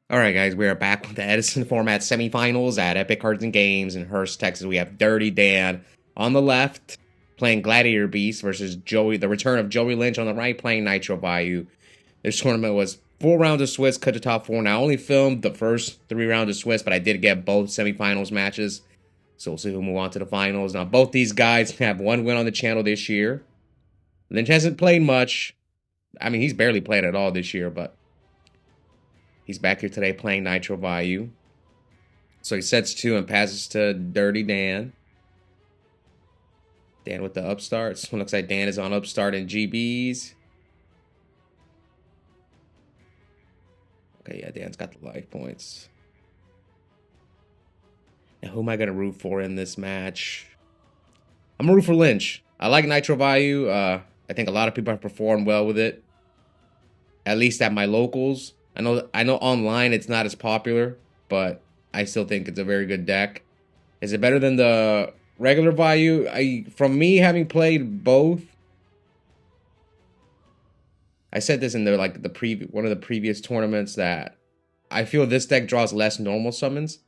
All right, guys, we are back with the Edison Format semifinals at Epic Cards and Games in Hurst, Texas. We have Dirty Dan on the left playing Gladiator Beast versus Joey, the return of Joey Linch on the right playing NITRO VAYU. This tournament was 4 rounds of Swiss, cut to top 4. Now, I only filmed the first 3 rounds of Swiss, but I did get both semifinals matches. So we'll see who move on to the finals. Now, both these guys have one win on the channel this year. Linch hasn't played much. I mean, he's barely played at all this year, but he's back here today playing NITRO VAYU. So he sets 2 and passes to Dirty Dan. Dan with the upstarts. This one looks like Dan is on upstart in GBs. Okay, yeah, Dan's got the life points. Now, who am I going to root for in this match? I'm going to root for Linch. I like NITRO VAYU. I think a lot of people have performed well with it. At least at my locals. I know online it's not as popular, but I still think it's a very good deck. Is it better than the regular VAYU? From me having played both, I said this in the one of the previous tournaments that I feel this deck draws less normal summons,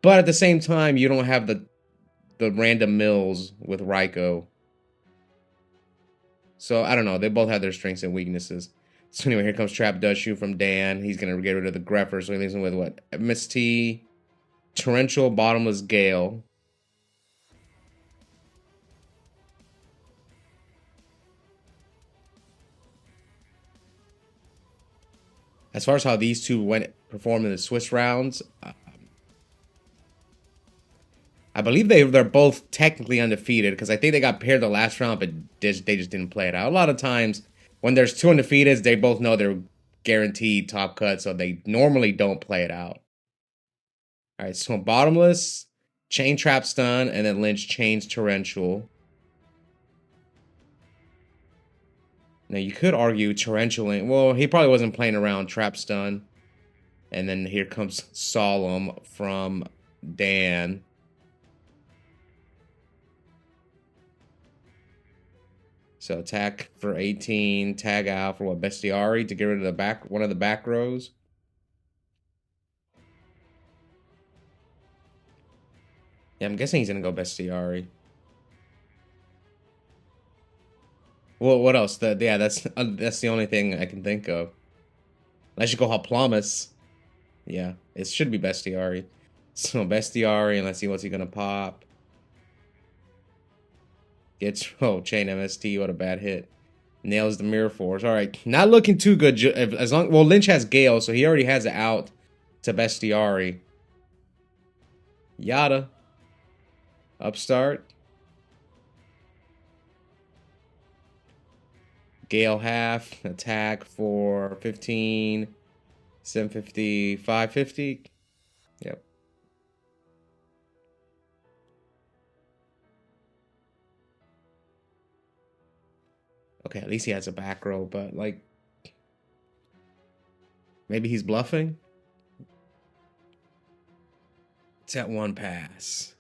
but at the same time you don't have the random mills with Raikou. So I don't know. They both have their strengths and weaknesses. So anyway, here comes Trap Dushu from Dan. He's going to get rid of the Greffer, so he leaves him with what? MST, Torrential, Bottomless Gale. As far as how these two performed in the Swiss rounds, I believe they're both technically undefeated because I think they got paired the last round, but they just didn't play it out. A lot of times when there's 2 undefeateds, they both know they're guaranteed top cut, so they normally don't play it out. All right, so Bottomless, Chain Trap Stun, and then Linch chains Torrential. Now, you could argue Torrential, well, he probably wasn't playing around Trap Stun. And then here comes Solemn from Dan. So attack for 18, tag out for what, Bestiari to get rid of the one of the back rows. Yeah, I'm guessing he's gonna go Bestiari. Well, what else? Yeah, that's the only thing I can think of. Unless you go Hoplomys. Yeah, it should be Bestiari. So Bestiari, and let's see what's he gonna pop. Gets Chain MST, what a bad hit. Nails the Mirror Force. All right, not looking too good. As long Linch has Gale, so he already has it out to Bestiari. Yada. Upstart. Gale half. Attack for 15. 750. 550. Yep. Okay, at least he has a back row, but like maybe he's bluffing. It's at 1 pass.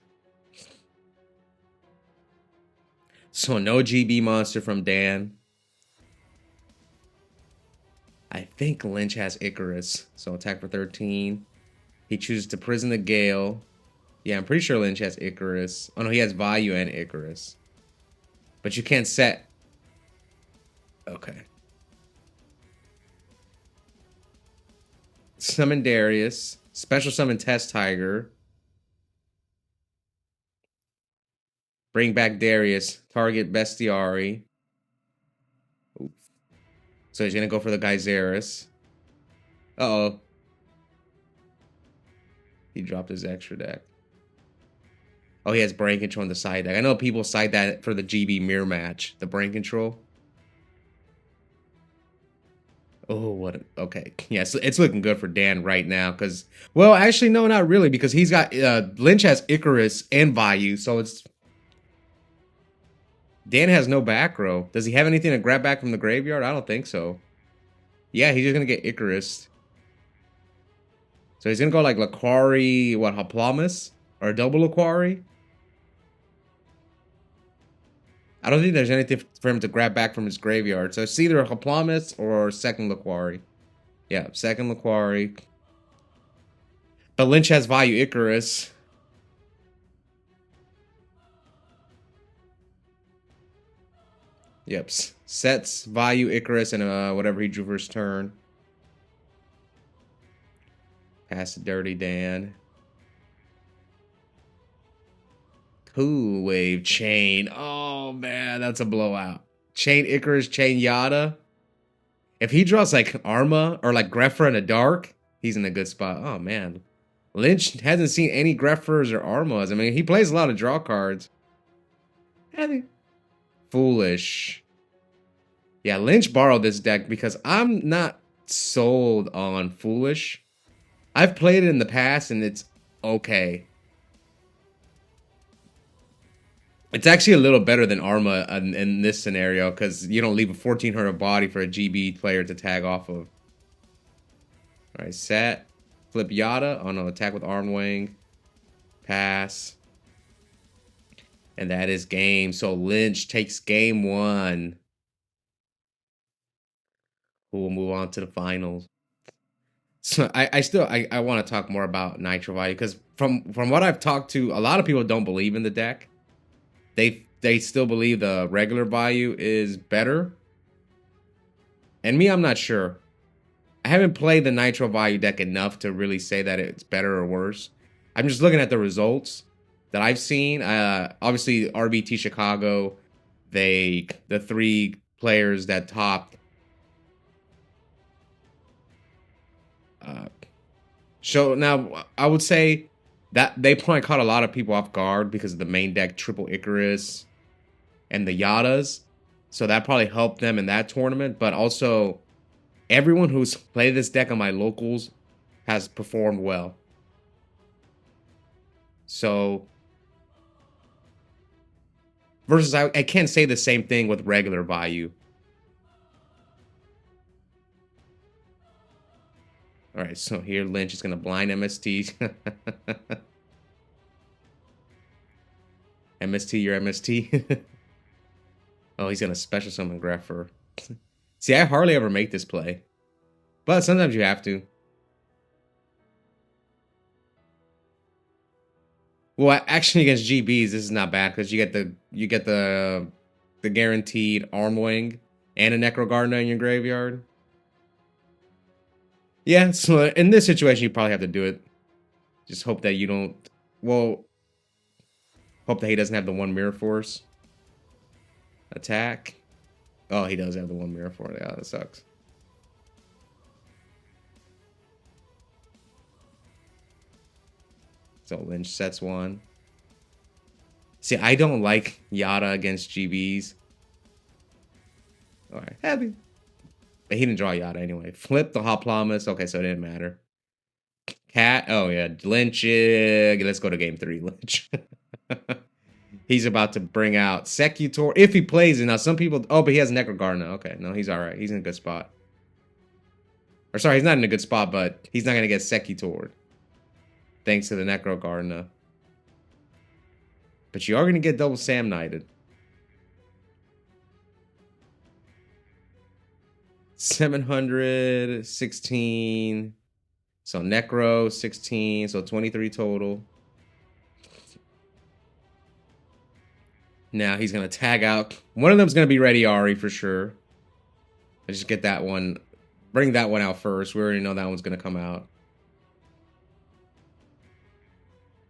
So no GB monster from Dan. I think Linch has Icarus. So attack for 13. He chooses to prison the Gale. Yeah, I'm pretty sure Linch has Icarus. Oh no, he has VAYU and Icarus. But you can't set. Okay. Summon Darius. Special summon Test Tiger. Bring back Darius. Target Bestiari. Oof. So he's going to go for the Geyseris. Uh-oh. He dropped his extra deck. Oh, he has Brain Control on the side deck. I know people cite that for the GB mirror match. The Brain Control. Oh, what? Okay. Yeah, so it's looking good for Dan right now. Because, well, actually, no, not really. Because he's got, Linch has Icarus and VAYU. So it's, Dan has no back row. Does he have anything to grab back from the graveyard? I don't think so. Yeah, he's just going to get Icarus. So he's going to go like Laquari, what, Hoplomys? Or double Laquari? I don't think there's anything for him to grab back from his graveyard. So it's either a Hoplomys or second Laquari. Yeah, second Laquari. But Linch has Vayu Icarus. Yep. Sets Vayu Icarus and whatever he drew for his turn. Pass to Dirty Dan. Cool Wave Chain. Oh man, that's a blowout. Chain Icarus, Chain Yada. If he draws like Arma or like Grepher in the dark, he's in a good spot. Oh man. Linch hasn't seen any Greffers or Armas. I mean, he plays a lot of draw cards. Foolish. Yeah, Linch borrowed this deck because I'm not sold on Foolish. I've played it in the past and it's okay. It's actually a little better than Arma in this scenario because you don't leave a 1400 body for a GB player to tag off of. Alright, set. Flip Yada on an attack with Arm Wing. Pass. And that is game. So Linch takes game 1. We'll move on to the finals. So I want to talk more about NITRO VAYU because from what I've talked to, a lot of people don't believe in the deck. They still believe the regular Vayu is better. And me, I'm not sure. I haven't played the NITRO VAYU deck enough to really say that it's better or worse. I'm just looking at the results that I've seen. Obviously, RBT Chicago, the 3 players that topped. So now I would say that they probably caught a lot of people off guard because of the main deck triple Icarus and the Yadas. So that probably helped them in that tournament. But also, everyone who's played this deck on my locals has performed well. So, versus I can't say the same thing with regular Vayu. Alright, so here Linch is going to blind MST. MST, your MST. Oh, he's going to special summon Grepher. See, I hardly ever make this play. But sometimes you have to. Well, actually against GBs, this is not bad because you get the guaranteed Arm Wing and a Necro Gardener in your graveyard. Yeah, so in this situation, you probably have to do it. Just hope that you don't... Well, hope that he doesn't have the 1 Mirror Force. Attack. Oh, he does have the 1 Mirror Force. Yeah, that sucks. So Linch sets 1. See, I don't like Yada against GBs. Alright, happy. But he didn't draw Yada anyway. Flip the Hoplomys. Okay, so it didn't matter. Cat. Oh, yeah. Lynch. Let's go to game 3. Lynch. He's about to bring out Secutor. If he plays it. Now, some people... Oh, but he has Necro Gardener. Okay, no, he's all right. He's in a good spot. Or sorry, he's not in a good spot, but he's not going to get Secutor. Thanks to the Necro Gardener. But you are going to get double Sam Knighted. 716. So Necro, 16. So 23 total. Now he's going to tag out. One of them's going to be Ready Ari for sure. I just get that one. Bring that one out first. We already know that one's going to come out.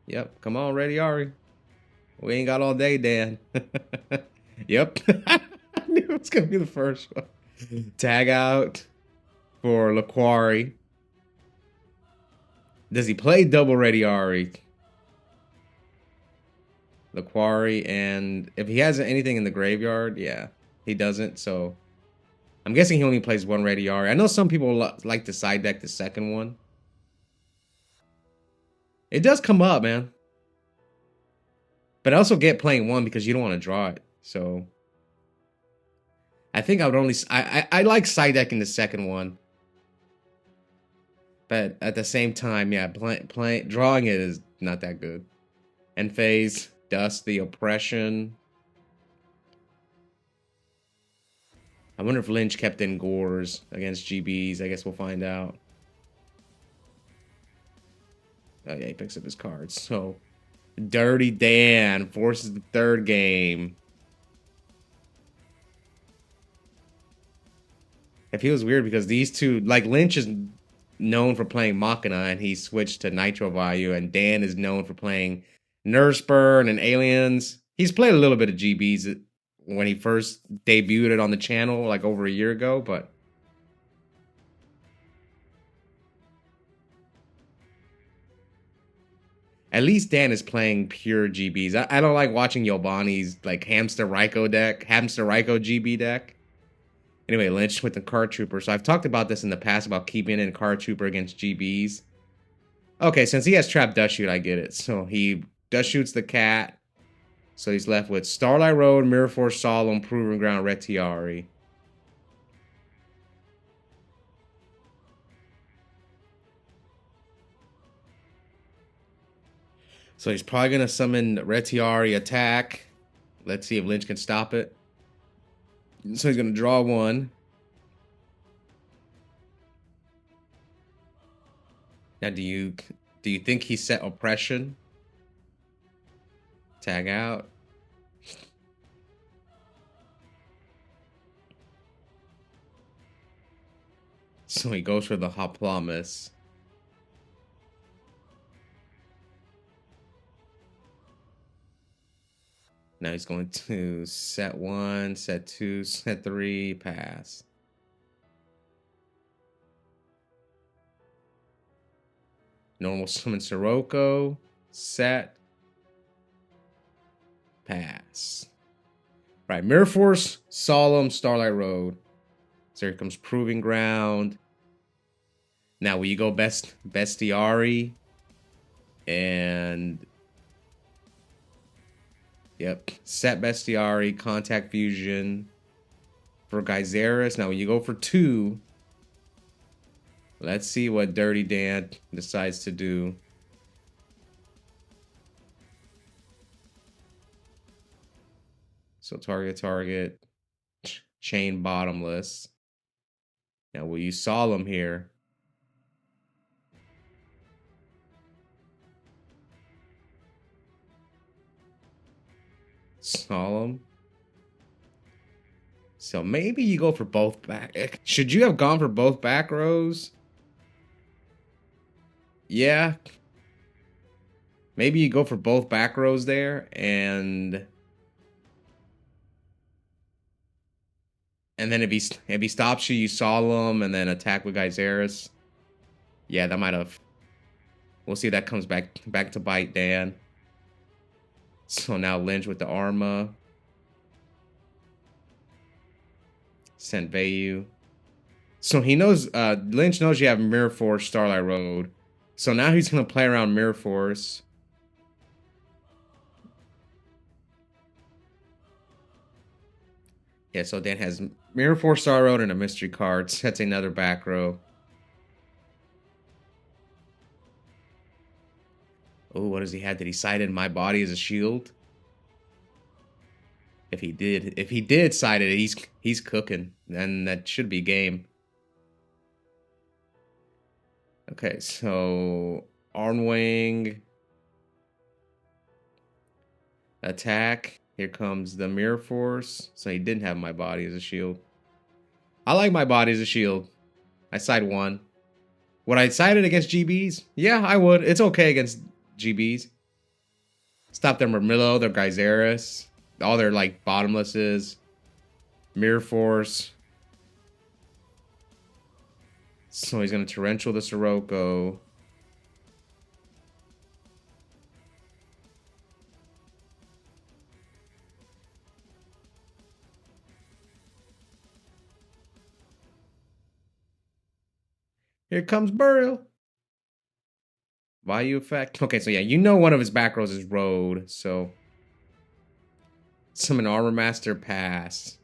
Yep. Come on, Ready Ari. We ain't got all day, Dan. Yep. I knew it was going to be the first one. Tag out for Laquari. Does he play double Ready Ari? Laquari, and if he has anything in the graveyard, yeah, he doesn't. So I'm guessing he only plays 1 Ready Ari. I know some people like to side deck the second one. It does come up, man. But I also get playing 1 because you don't want to draw it. So I think I would only... I like side decking the second one. But at the same time, yeah, drawing it is not that good. End phase, Dust, the Oppression. I wonder if Linch kept in Gores against GBs. I guess we'll find out. Oh, yeah, he picks up his cards. So, Dirty Dan forces the third game. It feels weird because these two, like Linch is known for playing Machina and he switched to Nitro Vayu, and Dan is known for playing Nurseburn and Aliens. He's played a little bit of GBs when he first debuted it on the channel like over a year ago, but at least Dan is playing pure GBs. I don't like watching Yobani's like Hamster Raikou GB deck. Anyway, Linch with the Card Trooper. So I've talked about this in the past about keeping in Card Trooper against GBs. Okay, since he has Trap Dust Shoot, I get it. So he Dust Shoots the cat. So he's left with Starlight Road, Mirror Force Solemn, Proving Ground, Retiari. So he's probably going to summon Retiari attack. Let's see if Linch can stop it. So he's going to draw one. Now, do you think he set Oppression? Tag out. So he goes for the Hoplomys. Now he's going to set 1, set 2, set 3, pass. Normal summon Sirocco, set, pass. Right, Mirror Force, Solemn, Starlight Road. So here comes Proving Ground. Now will you go Bestiari? And yep, set Bestiari, Contact Fusion for Gyzarus. Now when you go for 2, let's see what Dirty Dan decides to do. So target, chain bottomless. Now we'll use Solemn here. Solemn. So maybe you go for both back. Should you have gone for both back rows? Yeah. Maybe you go for both back rows there, and then if he stops you, you Solemn and then attack with Gyzarus. Yeah, that might have. We'll see if that comes back to bite Dan. So now Linch with the Arma. Sent Vayu. So he knows, Linch knows you have Mirror Force, Starlight Road. So now he's going to play around Mirror Force. Yeah, so Dan has Mirror Force, Starlight Road, and a mystery card. Sets another back row. Oh, what does he have? Did he side in My Body as a shield? If he did side it, he's cooking. Then that should be game. Okay, so Arnwing. Attack. Here comes the Mirror Force. So he didn't have My Body as a shield. I like My Body as a shield. I side 1. Would I side it against GBs? Yeah, I would. It's okay against GBs. Stop their Murmillo, their Gyzarus, all their like bottomlesses. Mirror Force. So he's gonna Torrential the Sirocco. Here comes Burial. Vayu effect. Okay, so yeah, you know one of his back rows is Road, so summon Armor Master, pass.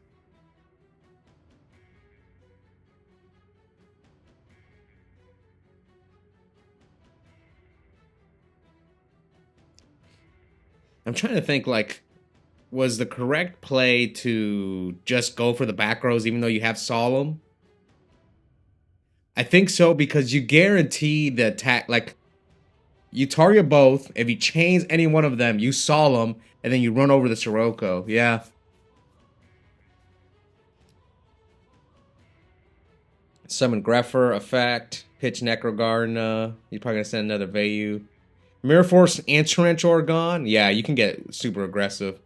I'm trying to think, like, was the correct play to just go for the back rows even though you have Solemn? I think so, because you guarantee the attack, like, You target both. If you chains any one of them, you solemn, and then you run over the Sirocco. Yeah. Summon Grepher effect. Pitch Necrogardener. You're probably gonna send another Vayu. Mirror Force and Trench Oregon. Yeah, you can get super aggressive.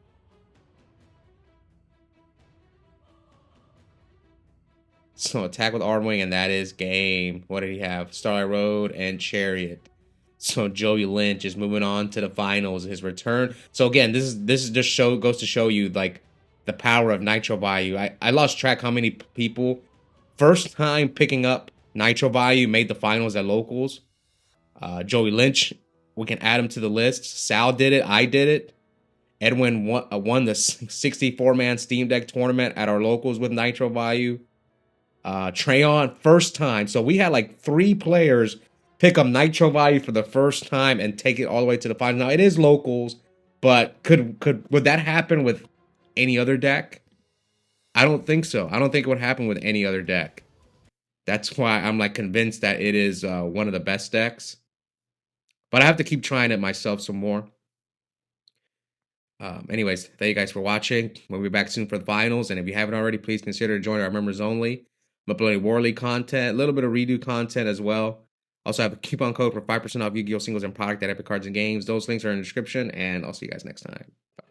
So attack with Arm Wing, and that is game. What did he have? Starlight Road and Chariot. So Joey Linch is moving on to the finals. His return. So again, this is just goes to show you like the power of Nitro Vayu. I lost track how many people first time picking up Nitro Vayu made the finals at locals. Joey Linch, we can add him to the list. Sal did it. I did it. Edwin won the 64-man Steam Deck tournament at our locals with Nitro Vayu. Treyon, first time. So we had like 3 players pick up Nitro Vayu for the first time and take it all the way to the final. Now it is locals, but would that happen with any other deck? I don't think so. I don't think it would happen with any other deck. That's why I'm like convinced that it is one of the best decks. But I have to keep trying it myself some more. Anyways, thank you guys for watching. We'll be back soon for the finals. And if you haven't already, please consider joining our members only. I'm uploading War League content, a little bit of redo content as well. Also have a coupon code for 5% off Yu-Gi-Oh! Singles and product at Epic Cards and Games. Those links are in the description, and I'll see you guys next time. Bye.